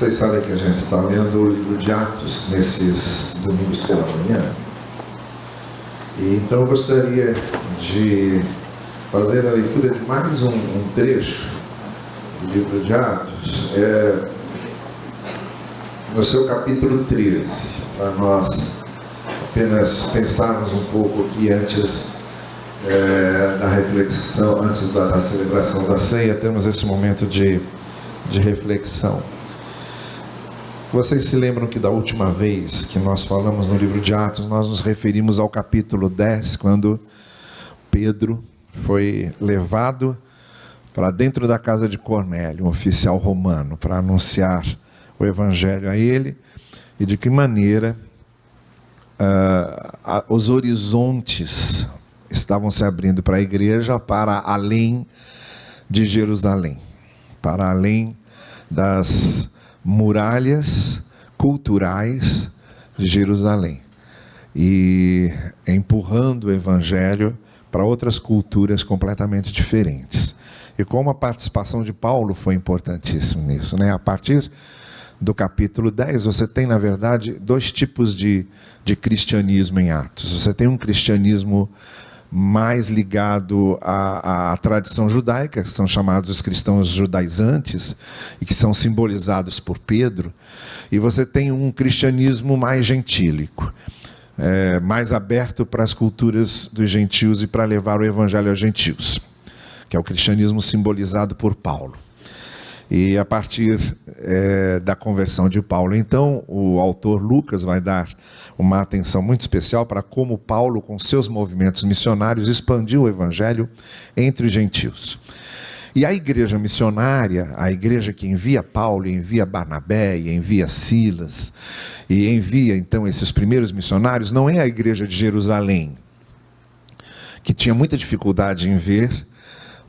Vocês sabem que a gente está lendo o livro de Atos nesses domingos pela manhã. E então eu gostaria de fazer a leitura de mais um trecho do livro de Atos, no seu capítulo 13, para nós apenas pensarmos um pouco aqui antes da reflexão, antes da celebração da ceia, temos esse momento de reflexão. Vocês se lembram que da última vez que nós falamos no livro de Atos, nós nos referimos ao capítulo 10, quando Pedro foi levado para dentro da casa de Cornélio, um oficial romano, para anunciar o evangelho a ele, e de que maneira os horizontes estavam se abrindo para a igreja, para além de Jerusalém, para além das muralhas culturais de Jerusalém, e empurrando o evangelho para outras culturas completamente diferentes. E como a participação de Paulo foi importantíssima nisso, né? A partir do capítulo 10, você tem, na verdade, dois tipos de cristianismo em Atos. Você tem um cristianismo mais ligado à tradição judaica, que são chamados os cristãos judaizantes, e que são simbolizados por Pedro, e você tem um cristianismo mais gentílico, mais aberto para as culturas dos gentios e para levar o evangelho aos gentios, que é o cristianismo simbolizado por Paulo. E a partir da conversão de Paulo, então, o autor Lucas vai dar uma atenção muito especial para como Paulo, com seus movimentos missionários, expandiu o evangelho entre os gentios. E a igreja missionária, a igreja que envia Paulo, envia Barnabé, e envia Silas, e envia então esses primeiros missionários, não é a igreja de Jerusalém, que tinha muita dificuldade em ver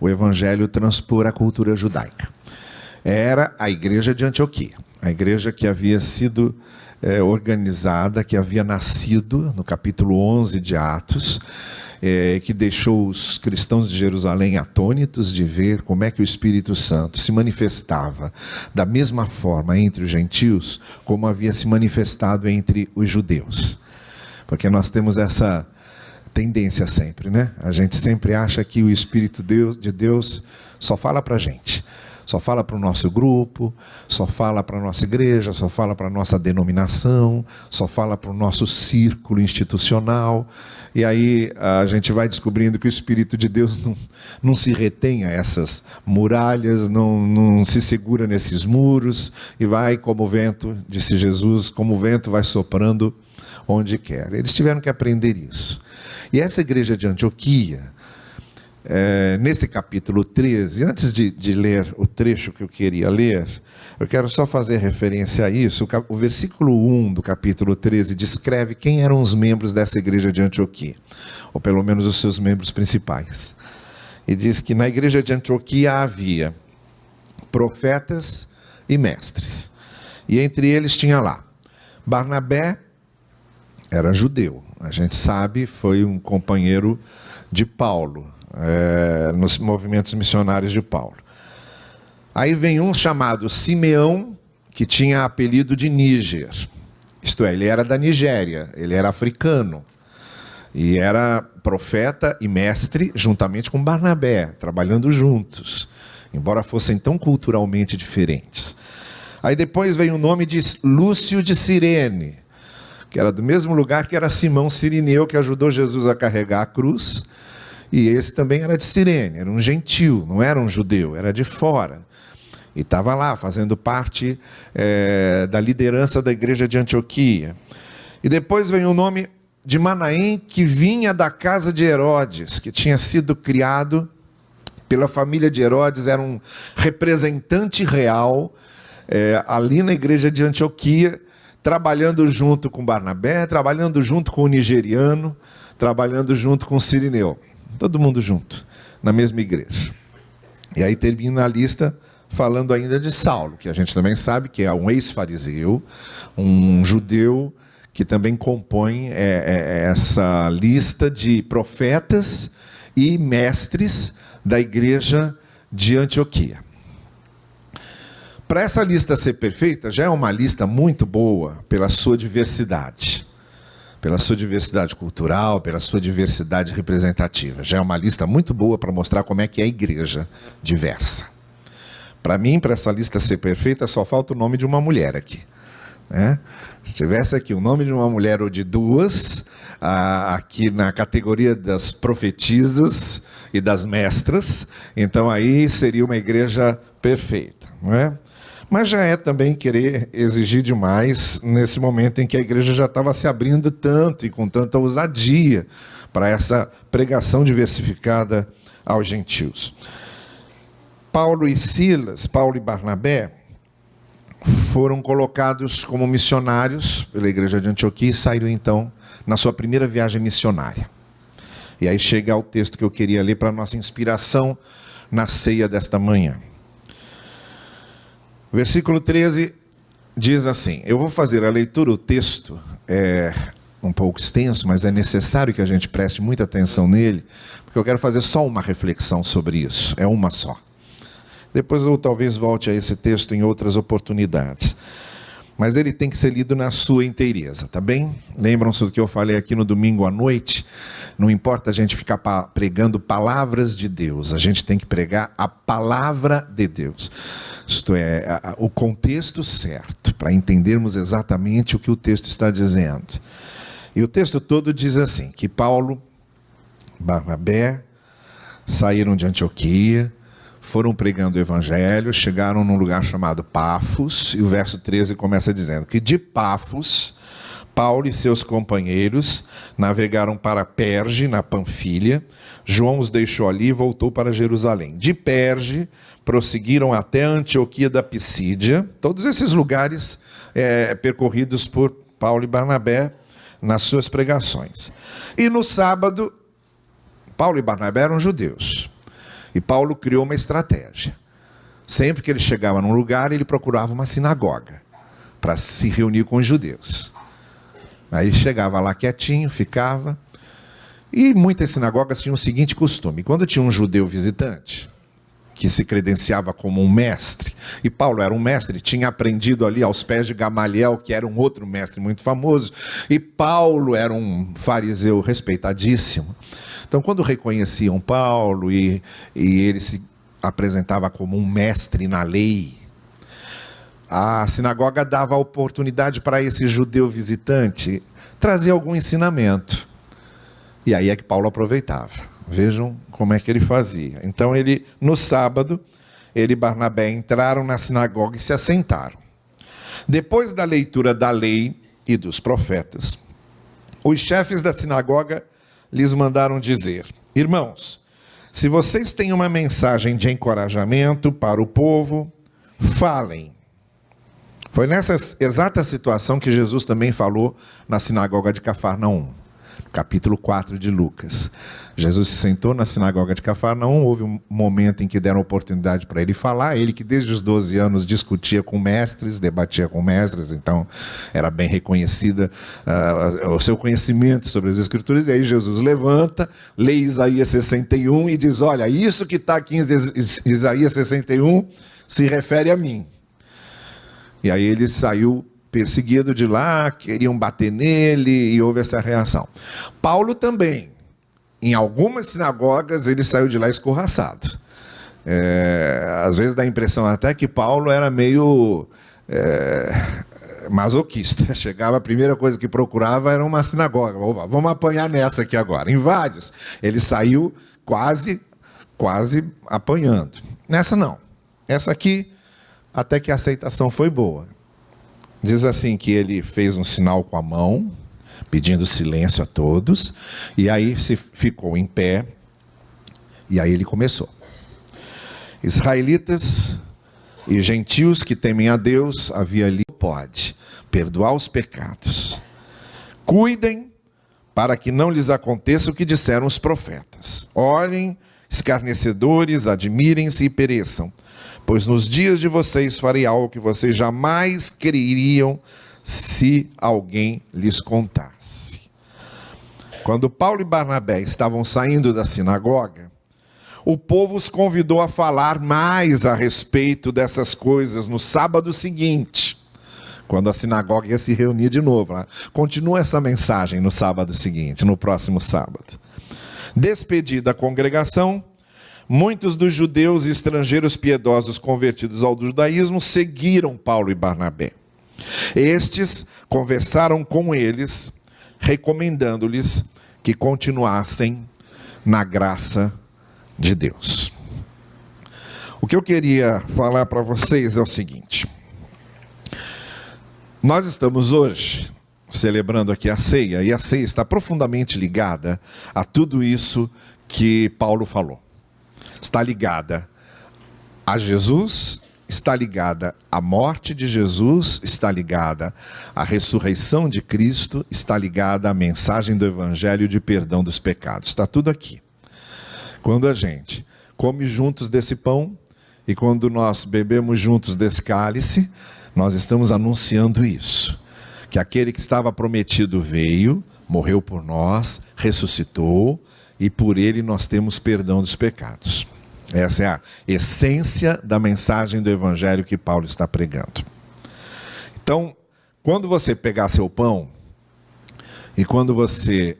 o evangelho transpor a cultura judaica. Era a igreja de Antioquia, a igreja que havia sido organizada, que havia nascido no capítulo 11 de Atos, que deixou os cristãos de Jerusalém atônitos de ver como é que o Espírito Santo se manifestava da mesma forma entre os gentios, como havia se manifestado entre os judeus. Porque nós temos essa tendência sempre, né? A gente sempre acha que o Espírito de Deus só fala para a gente. Só fala para o nosso grupo, só fala para a nossa igreja, só fala para a nossa denominação, só fala para o nosso círculo institucional. E aí a gente vai descobrindo que o Espírito de Deus não se retém a essas muralhas, não se segura nesses muros, e vai como o vento, disse Jesus, como o vento vai soprando onde quer. Eles tiveram que aprender isso. E essa igreja de Antioquia, nesse capítulo 13, antes de ler o trecho que eu queria ler, eu quero só fazer referência a isso. O versículo 1 do capítulo 13 descreve quem eram os membros dessa igreja de Antioquia, ou pelo menos os seus membros principais. E diz que na igreja de Antioquia havia profetas e mestres, e entre eles tinha lá Barnabé, era judeu, a gente sabe, foi um companheiro de Paulo, nos movimentos missionários de Paulo. Aí vem um chamado Simeão, que tinha apelido de Níger, isto é, ele era da Nigéria, ele era africano, e era profeta e mestre, juntamente com Barnabé, trabalhando juntos, embora fossem tão culturalmente diferentes. Aí depois vem o nome de Lúcio de Cirene, que era do mesmo lugar que era Simão Cirineu, que ajudou Jesus a carregar a cruz. E esse também era de Cirene, era um gentil, não era um judeu, era de fora. E estava lá, fazendo parte da liderança da igreja de Antioquia. E depois vem o nome de Manaém, que vinha da casa de Herodes, que tinha sido criado pela família de Herodes, era um representante real ali na igreja de Antioquia, trabalhando junto com Barnabé, trabalhando junto com o nigeriano, trabalhando junto com o Cirineu. Todo mundo junto, na mesma igreja. E aí termina a lista falando ainda de Saulo, que a gente também sabe que é um ex-fariseu, um judeu que também compõe essa lista de profetas e mestres da igreja de Antioquia. para essa lista ser perfeita, já é uma lista muito boa pela sua diversidade. Pela sua diversidade cultural, pela sua diversidade representativa. Já é uma lista muito boa para mostrar como é que é a igreja diversa. Para mim, para essa lista ser perfeita, só falta o nome de uma mulher aqui. Né? Se tivesse aqui o nome de uma mulher ou de duas, aqui na categoria das profetisas e das mestras, então aí seria uma igreja perfeita. Não é? Mas já é também querer exigir demais nesse momento em que a igreja já estava se abrindo tanto e com tanta ousadia para essa pregação diversificada aos gentios. Paulo e Barnabé foram colocados como missionários pela igreja de Antioquia e saíram então na sua primeira viagem missionária. E aí chega ao texto que eu queria ler para a nossa inspiração na ceia desta manhã. Versículo 13 diz assim, eu vou fazer a leitura, o texto é um pouco extenso, mas é necessário que a gente preste muita atenção nele, porque eu quero fazer só uma reflexão sobre isso, é uma só. Depois eu talvez volte a esse texto em outras oportunidades. Mas ele tem que ser lido na sua inteireza, tá bem? Lembram-se do que eu falei aqui no domingo à noite? Não importa a gente ficar pregando palavras de Deus, a gente tem que pregar a palavra de Deus. Isto é, o contexto certo, para entendermos exatamente o que o texto está dizendo. E o texto todo diz assim, que Paulo, Barnabé, saíram de Antioquia, foram pregando o evangelho, chegaram num lugar chamado Pafos, e o verso 13 começa dizendo que de Pafos, Paulo e seus companheiros navegaram para Perge, na Panfilha, João os deixou ali e voltou para Jerusalém. De Perge, prosseguiram até Antioquia da Pisídia, todos esses lugares percorridos por Paulo e Barnabé nas suas pregações. E no sábado, Paulo e Barnabé eram judeus. E Paulo criou uma estratégia. Sempre que ele chegava num lugar, ele procurava uma sinagoga para se reunir com os judeus. Aí ele chegava lá quietinho, ficava. E muitas sinagogas tinham o seguinte costume. Quando tinha um judeu visitante, que se credenciava como um mestre, e Paulo era um mestre, tinha aprendido ali aos pés de Gamaliel, que era um outro mestre muito famoso, e Paulo era um fariseu respeitadíssimo. Então, quando reconheciam Paulo e ele se apresentava como um mestre na lei, a sinagoga dava a oportunidade para esse judeu visitante trazer algum ensinamento. E aí é que Paulo aproveitava. Vejam como é que ele fazia. Então, no sábado, ele e Barnabé entraram na sinagoga e se assentaram. Depois da leitura da lei e dos profetas, os chefes da sinagoga lhes mandaram dizer: irmãos, se vocês têm uma mensagem de encorajamento para o povo, falem. Foi nessa exata situação que Jesus também falou na sinagoga de Cafarnaum, capítulo 4 de Lucas. Jesus se sentou na sinagoga de Cafarnaum, houve um momento em que deram oportunidade para ele falar, ele que desde os 12 anos discutia com mestres, debatia com mestres, então era bem reconhecida o seu conhecimento sobre as Escrituras, e aí Jesus levanta, lê Isaías 61 e diz, olha, isso que está aqui em Isaías 61 se refere a mim. E aí ele saiu perseguido de lá, queriam bater nele e houve essa reação. Paulo também, em algumas sinagogas, ele saiu de lá escorraçado. Às vezes dá a impressão até que Paulo era meio masoquista. Chegava, a primeira coisa que procurava era uma sinagoga. Opa, vamos apanhar nessa aqui agora. Em vários. Ele saiu quase apanhando. Nessa não. Essa aqui, até que a aceitação foi boa. Diz assim que ele fez um sinal com a mão, pedindo silêncio a todos, e aí se ficou em pé, e aí ele começou. Israelitas e gentios que temem a Deus, havia ali, pode perdoar os pecados. Cuidem para que não lhes aconteça o que disseram os profetas. Olhem, escarnecedores, admirem-se e pereçam, pois nos dias de vocês farei algo que vocês jamais creriam se alguém lhes contasse. Quando Paulo e Barnabé estavam saindo da sinagoga, o povo os convidou a falar mais a respeito dessas coisas no sábado seguinte, quando a sinagoga ia se reunir de novo. Continua essa mensagem no sábado seguinte, no próximo sábado. Despedida a congregação, muitos dos judeus e estrangeiros piedosos convertidos ao judaísmo seguiram Paulo e Barnabé. Estes conversaram com eles, recomendando-lhes que continuassem na graça de Deus. O que eu queria falar para vocês é o seguinte: nós estamos hoje celebrando aqui a ceia, e a ceia está profundamente ligada a tudo isso que Paulo falou. Está ligada a Jesus, está ligada à morte de Jesus, está ligada à ressurreição de Cristo, está ligada à mensagem do Evangelho de perdão dos pecados. Está tudo aqui. Quando a gente come juntos desse pão e quando nós bebemos juntos desse cálice, nós estamos anunciando isso. Que aquele que estava prometido veio, morreu por nós, ressuscitou e por ele nós temos perdão dos pecados. Essa é a essência da mensagem do Evangelho que Paulo está pregando. Então, quando você pegar seu pão e quando você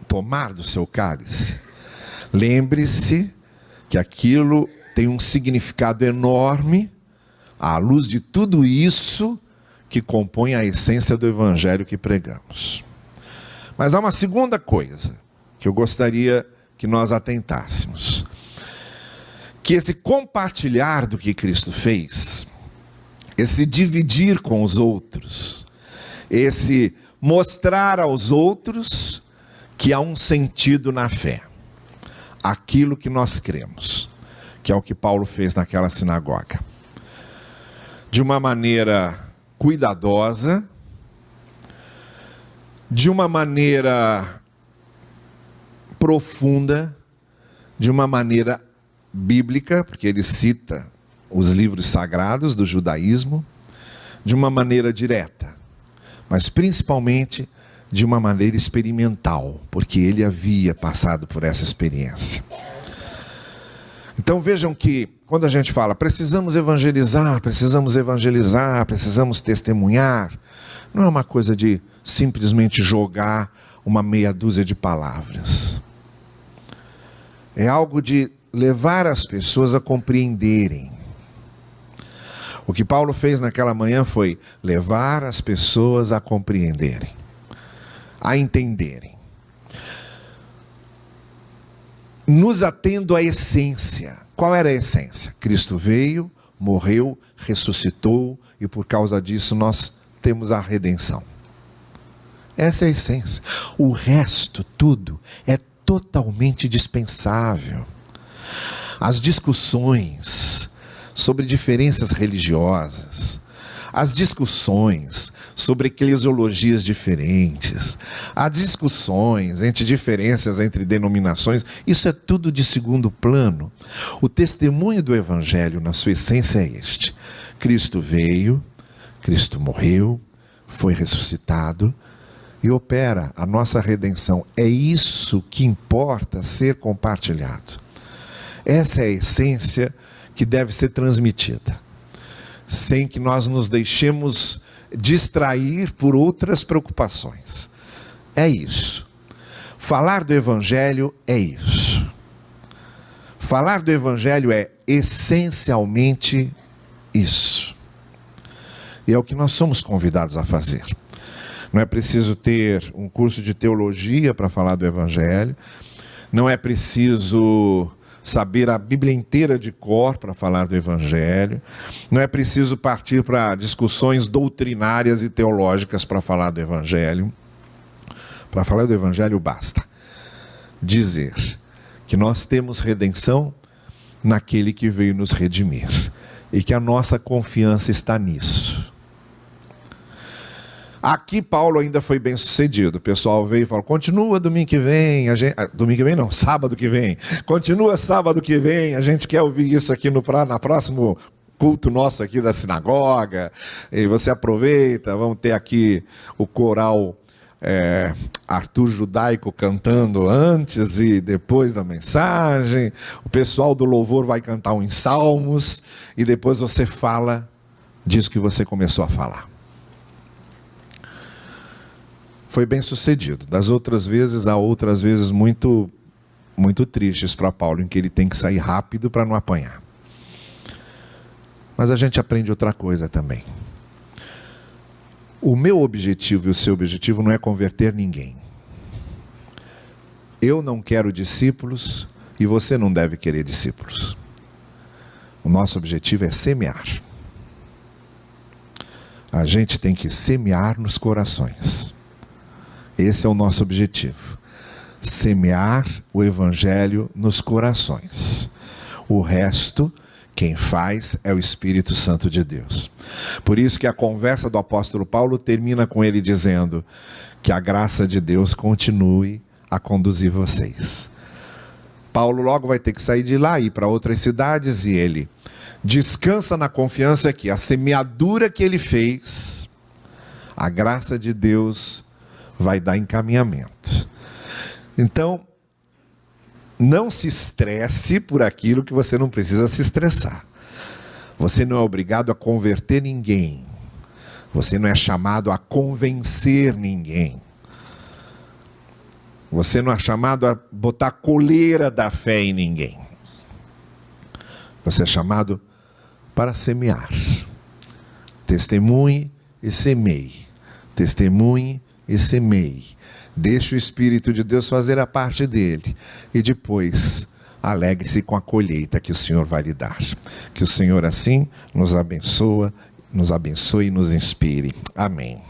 tomar do seu cálice, lembre-se que aquilo tem um significado enorme à luz de tudo isso que compõe a essência do Evangelho que pregamos. Mas há uma segunda coisa que eu gostaria que nós atentássemos. Que esse compartilhar do que Cristo fez, esse dividir com os outros, esse mostrar aos outros que há um sentido na fé. Aquilo que nós cremos, que é o que Paulo fez naquela sinagoga. De uma maneira cuidadosa, de uma maneira profunda, de uma maneira bíblica, porque ele cita os livros sagrados do judaísmo, de uma maneira direta, mas principalmente de uma maneira experimental, porque ele havia passado por essa experiência. Então vejam que quando a gente fala precisamos evangelizar, precisamos testemunhar, não é uma coisa de simplesmente jogar uma meia dúzia de palavras. É algo de levar as pessoas a compreenderem. O que Paulo fez naquela manhã foi levar as pessoas a compreenderem, a entenderem. Nos atendo à essência. Qual era a essência? Cristo veio, morreu, ressuscitou e por causa disso nós temos a redenção. Essa é a essência. O resto, tudo, é totalmente dispensável. As discussões sobre diferenças religiosas, as discussões sobre eclesiologias diferentes, as discussões entre diferenças entre denominações, isso é tudo de segundo plano. O testemunho do Evangelho, na sua essência, é este: Cristo veio, Cristo morreu, foi ressuscitado e opera a nossa redenção. É isso que importa ser compartilhado. Essa é a essência que deve ser transmitida, sem que nós nos deixemos distrair por outras preocupações. É isso. Falar do Evangelho é isso. Falar do Evangelho é essencialmente isso. E é o que nós somos convidados a fazer. Não é preciso ter um curso de teologia para falar do Evangelho. Não é preciso saber a Bíblia inteira de cor para falar do Evangelho. Não é preciso partir para discussões doutrinárias e teológicas para falar do Evangelho. Para falar do Evangelho basta dizer que nós temos redenção naquele que veio nos redimir e que a nossa confiança está nisso. Aqui Paulo ainda foi bem sucedido. O pessoal veio e falou: continua domingo que vem, domingo que vem não, sábado que vem. Continua sábado que vem, a gente quer ouvir isso aqui na próximo culto nosso aqui da sinagoga. E você aproveita, vamos ter aqui o coral Arthur Judaico cantando antes e depois da mensagem, o pessoal do louvor vai cantar uns salmos, e depois você fala disso que você começou a falar. Foi bem sucedido. Das outras vezes, há outras vezes muito, muito tristes para Paulo, em que ele tem que sair rápido para não apanhar. Mas a gente aprende outra coisa também. O meu objetivo e o seu objetivo não é converter ninguém. Eu não quero discípulos e você não deve querer discípulos. O nosso objetivo é semear. A gente tem que semear nos corações. Esse é o nosso objetivo. Semear o Evangelho nos corações. O resto, quem faz é o Espírito Santo de Deus. Por isso que a conversa do apóstolo Paulo termina com ele dizendo que a graça de Deus continue a conduzir vocês. Paulo logo vai ter que sair de lá e ir para outras cidades, e ele descansa na confiança que a semeadura que ele fez, a graça de Deus vai dar encaminhamento. Então, não se estresse por aquilo que você não precisa se estressar. Você não é obrigado a converter ninguém. Você não é chamado a convencer ninguém. Você não é chamado a botar coleira da fé em ninguém. Você é chamado para semear. Testemunhe e semeie. Testemunhe e semeie. Deixe o Espírito de Deus fazer a parte dele. E depois, alegre-se com a colheita que o Senhor vai lhe dar. Que o Senhor assim nos abençoe e nos inspire. Amém.